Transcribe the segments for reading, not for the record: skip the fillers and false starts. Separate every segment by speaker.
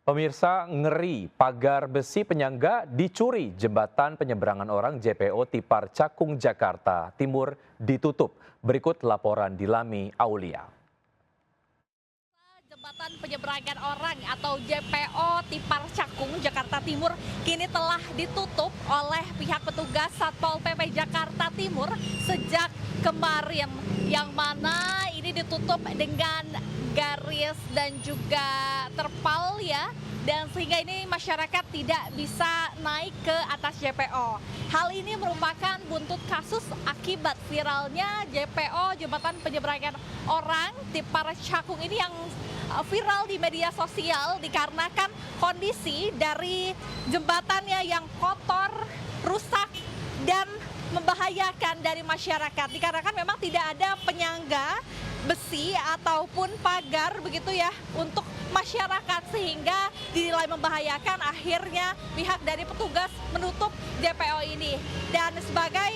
Speaker 1: Pemirsa, ngeri, pagar besi penyangga dicuri, jembatan penyeberangan orang JPO Tipar Cakung, Jakarta Timur ditutup. Berikut laporan di Lami Aulia.
Speaker 2: Jembatan penyeberangan orang atau JPO Tipar Cakung, Jakarta Timur kini telah ditutup oleh pihak petugas Satpol PP Jakarta Timur sejak kemarin, yang mana ini ditutup dengan garis dan juga terpal ya, dan sehingga ini masyarakat tidak bisa naik ke atas JPO. Hal ini merupakan buntut kasus akibat viralnya JPO Jembatan Penyeberangan Orang Tipar Cakung ini yang viral di media sosial dikarenakan kondisi dari jembatannya yang kotor, rusak, dan membahayakan dari masyarakat. Dikarenakan memang tidak ada penyangga besi ataupun pagar begitu ya untuk masyarakat, sehingga dinilai membahayakan. Akhirnya pihak dari petugas menutup JPO ini, dan sebagai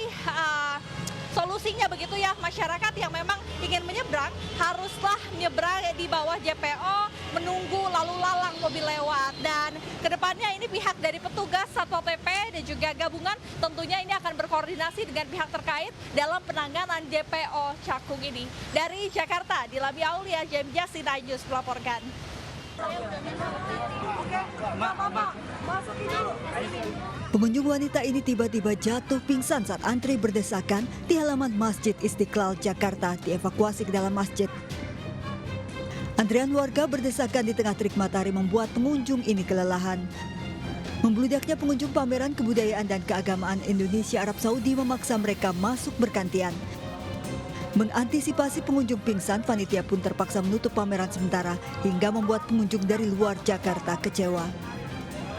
Speaker 2: solusinya begitu ya, masyarakat yang memang ingin menyeberang haruslah menyeberang di bawah JPO, menunggu lalu lalang mobil lewat. Dan kedepannya ini pihak dari petugas Satpol PP dan juga gabungan tentunya ini akan berkoordinasi dengan pihak terkait dalam penanganan JPO Cakung ini. Dari Jakarta, di Lami Aulia, Jemja Sinai News melaporkan.
Speaker 3: Pengunjung wanita ini tiba-tiba jatuh pingsan saat antri berdesakan di halaman Masjid Istiqlal, Jakarta, dievakuasi ke dalam masjid. Antrian warga berdesakan di tengah terik matahari membuat pengunjung ini kelelahan. Membludaknya pengunjung pameran kebudayaan dan keagamaan Indonesia Arab Saudi memaksa mereka masuk bergantian. Mengantisipasi pengunjung pingsan, panitia pun terpaksa menutup pameran sementara hingga membuat pengunjung dari luar Jakarta kecewa.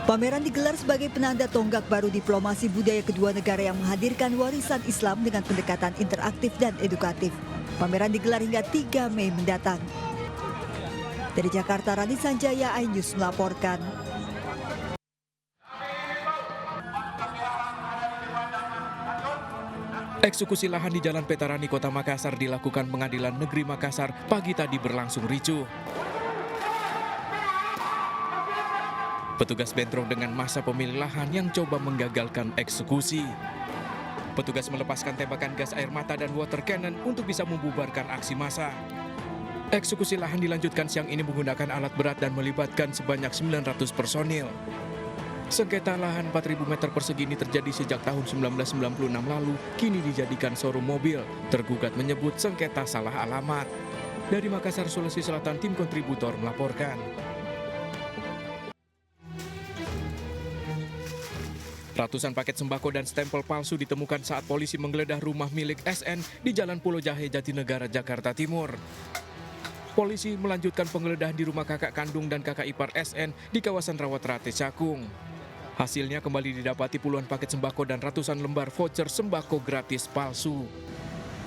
Speaker 3: Pameran digelar sebagai penanda tonggak baru diplomasi budaya kedua negara yang menghadirkan warisan Islam dengan pendekatan interaktif dan edukatif. Pameran digelar hingga 3 Mei mendatang. Dari Jakarta, Rani Sanjaya, iNews melaporkan.
Speaker 4: Eksekusi lahan di Jalan Petarani, Kota Makassar dilakukan Pengadilan Negeri Makassar pagi tadi berlangsung ricuh. Petugas bentrok dengan massa pemilik lahan yang coba menggagalkan eksekusi. Petugas melepaskan tembakan gas air mata dan water cannon untuk bisa membubarkan aksi massa. Eksekusi lahan dilanjutkan siang ini menggunakan alat berat dan melibatkan sebanyak 900 personil. Sengketa lahan 4.000 meter persegi ini terjadi sejak tahun 1996 lalu, kini dijadikan showroom mobil. Tergugat menyebut sengketa salah alamat. Dari Makassar, Sulawesi Selatan, tim kontributor melaporkan. Ratusan paket sembako dan stempel palsu ditemukan saat polisi menggeledah rumah milik SN di Jalan Pulau Jahe, Jatinegara, Jakarta Timur. Polisi melanjutkan penggeledahan di rumah kakak kandung dan kakak ipar SN di kawasan Rawatrate, Cakung. Hasilnya kembali didapati puluhan paket sembako dan ratusan lembar voucher sembako gratis palsu.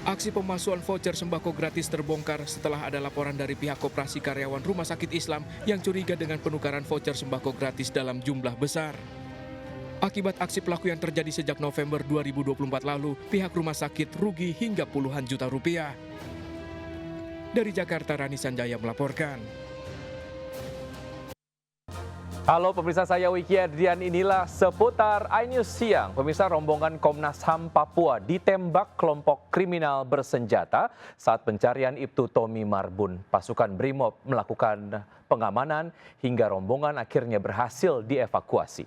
Speaker 4: Aksi pemalsuan voucher sembako gratis terbongkar setelah ada laporan dari pihak koperasi karyawan Rumah Sakit Islam yang curiga dengan penukaran voucher sembako gratis dalam jumlah besar. Akibat aksi pelaku yang terjadi sejak November 2024 lalu, pihak rumah sakit rugi hingga puluhan juta rupiah. Dari Jakarta, Rani Sanjaya melaporkan.
Speaker 1: Halo pemirsa, saya Wiki Adrian, inilah seputar iNews siang. Pemirsa, rombongan Komnas HAM Papua ditembak kelompok kriminal bersenjata saat pencarian Ibtu Tommy Marbun. Pasukan Brimob melakukan pengamanan hingga rombongan akhirnya berhasil dievakuasi.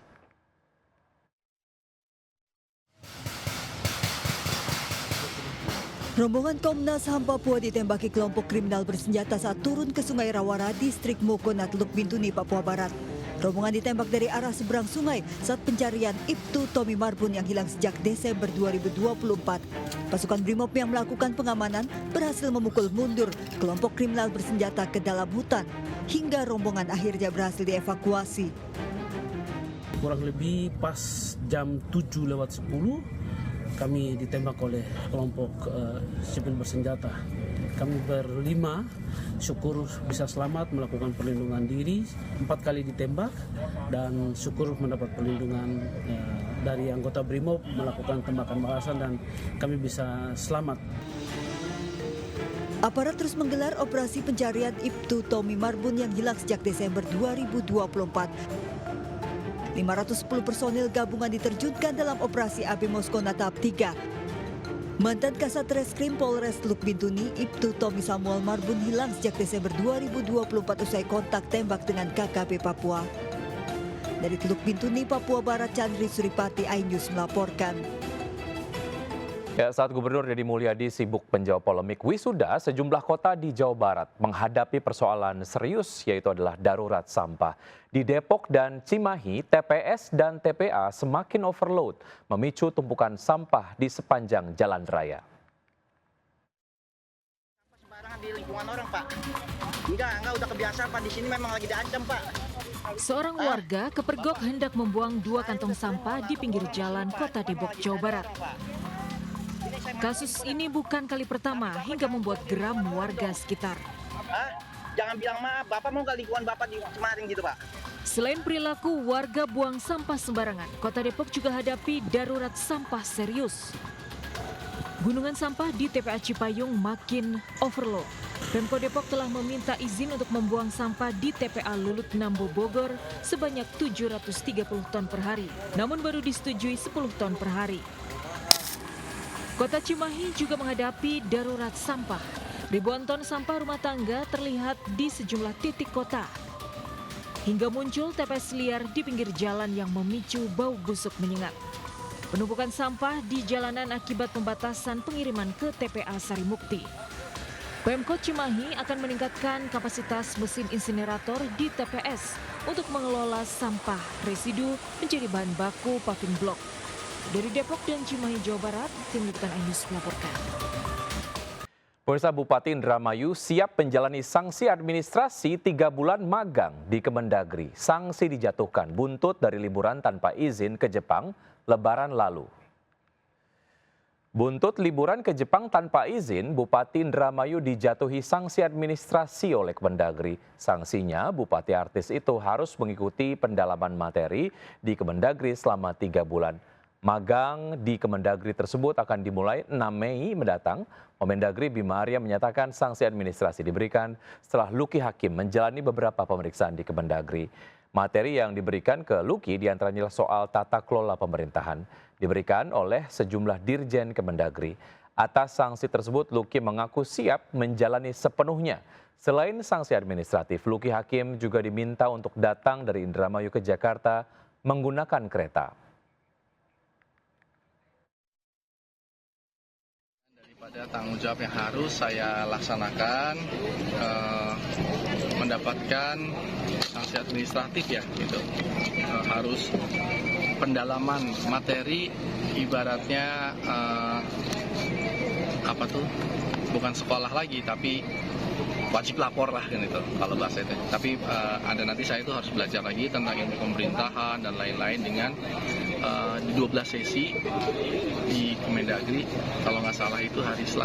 Speaker 3: Rombongan Komnas HAM Papua ditembaki kelompok kriminal bersenjata saat turun ke Sungai Rawara, distrik Mokonat, Teluk Bintuni, Papua Barat. Rombongan ditembak dari arah seberang sungai saat pencarian Ibtu Tommy Marbun yang hilang sejak Desember 2024. Pasukan Brimob yang melakukan pengamanan berhasil memukul mundur kelompok kriminal bersenjata ke dalam hutan hingga rombongan akhirnya berhasil dievakuasi.
Speaker 5: Kurang lebih pas jam 7:10 kami ditembak oleh kelompok sipil bersenjata. Kami berlima, syukur bisa selamat melakukan perlindungan diri, 4 kali ditembak, dan syukur mendapat perlindungan dari anggota Brimob melakukan tembakan balasan dan kami bisa selamat.
Speaker 3: Aparat terus menggelar operasi pencarian Ibtu Tommy Marbun yang hilang sejak Desember 2024. 510 personil gabungan diterjunkan dalam operasi AB Moskona tahap 3. Mantan Kasat Reskrim Polres Teluk Bintuni, Ibtu Tommy Samuel Marbun hilang sejak Desember 2024 usai kontak tembak dengan KKP Papua. Dari Teluk Bintuni, Papua Barat, Chandri Suripati, iNews melaporkan.
Speaker 1: Ya, saat Gubernur Deddy Mulyadi sibuk menjawab polemik wisuda, sejumlah kota di Jawa Barat menghadapi persoalan serius, yaitu adalah darurat sampah. Di Depok dan Cimahi, TPS dan TPA semakin overload, memicu tumpukan sampah di sepanjang jalan raya.
Speaker 6: Sembarangan di lingkungan orang, Pak. Enggak udah kebiasaan, Pak. Di sini memang lagi diancam, Pak.
Speaker 7: Seorang warga kepergok hendak membuang 2 kantong sampah di pinggir jalan Kota Depok, Jawa Barat. Kasus ini bukan kali pertama hingga membuat geram warga sekitar.
Speaker 6: Jangan bilang maaf, Bapak mau nggak lingkungan Bapak di kemarin gitu, Pak.
Speaker 7: Selain perilaku warga buang sampah sembarangan, Kota Depok juga hadapi darurat sampah serius. Gunungan sampah di TPA Cipayung makin overload. Pemkot Depok telah meminta izin untuk membuang sampah di TPA Lulut Nambo Bogor sebanyak 730 ton per hari, namun baru disetujui 10 ton per hari. Kota Cimahi juga menghadapi darurat sampah. Ribuan ton sampah rumah tangga terlihat di sejumlah titik kota. Hingga muncul TPS liar di pinggir jalan yang memicu bau busuk menyengat. Penumpukan sampah di jalanan akibat pembatasan pengiriman ke TPA Sarimukti. Pemkot Cimahi akan meningkatkan kapasitas mesin insinerator di TPS untuk mengelola sampah residu menjadi bahan baku paving block. Dari Depok dan Cimahi, Jawa Barat, Tim Liputan iNews melaporkan.
Speaker 1: Pemirsa, Bupati Indramayu siap menjalani sanksi administrasi 3 bulan magang di Kemendagri. Sanksi dijatuhkan buntut dari liburan tanpa izin ke Jepang Lebaran lalu. Buntut liburan ke Jepang tanpa izin, Bupati Indramayu dijatuhi sanksi administrasi oleh Kemendagri. Sanksinya, Bupati artis itu harus mengikuti pendalaman materi di Kemendagri selama 3 bulan. Magang di Kemendagri tersebut akan dimulai 6 Mei mendatang. Mendagri Bima Arya menyatakan sanksi administrasi diberikan setelah Luki Hakim menjalani beberapa pemeriksaan di Kemendagri. Materi yang diberikan ke Luki diantaranya soal tata kelola pemerintahan, diberikan oleh sejumlah dirjen Kemendagri. Atas sanksi tersebut, Luki mengaku siap menjalani sepenuhnya. Selain sanksi administratif, Luki Hakim juga diminta untuk datang dari Indramayu ke Jakarta menggunakan kereta.
Speaker 8: Daripada tanggung jawab yang harus saya laksanakan, mendapatkan sanksi administratif ya, gitu. Harus pendalaman materi, ibaratnya bukan sekolah lagi, tapi wajib lapor lah kan itu kalau bahasa itu. Tapi ada nanti saya itu harus belajar lagi tentang ilmu pemerintahan dan lain-lain dengan di 12 sesi di Kemendagri, kalau nggak salah itu hari Selasa.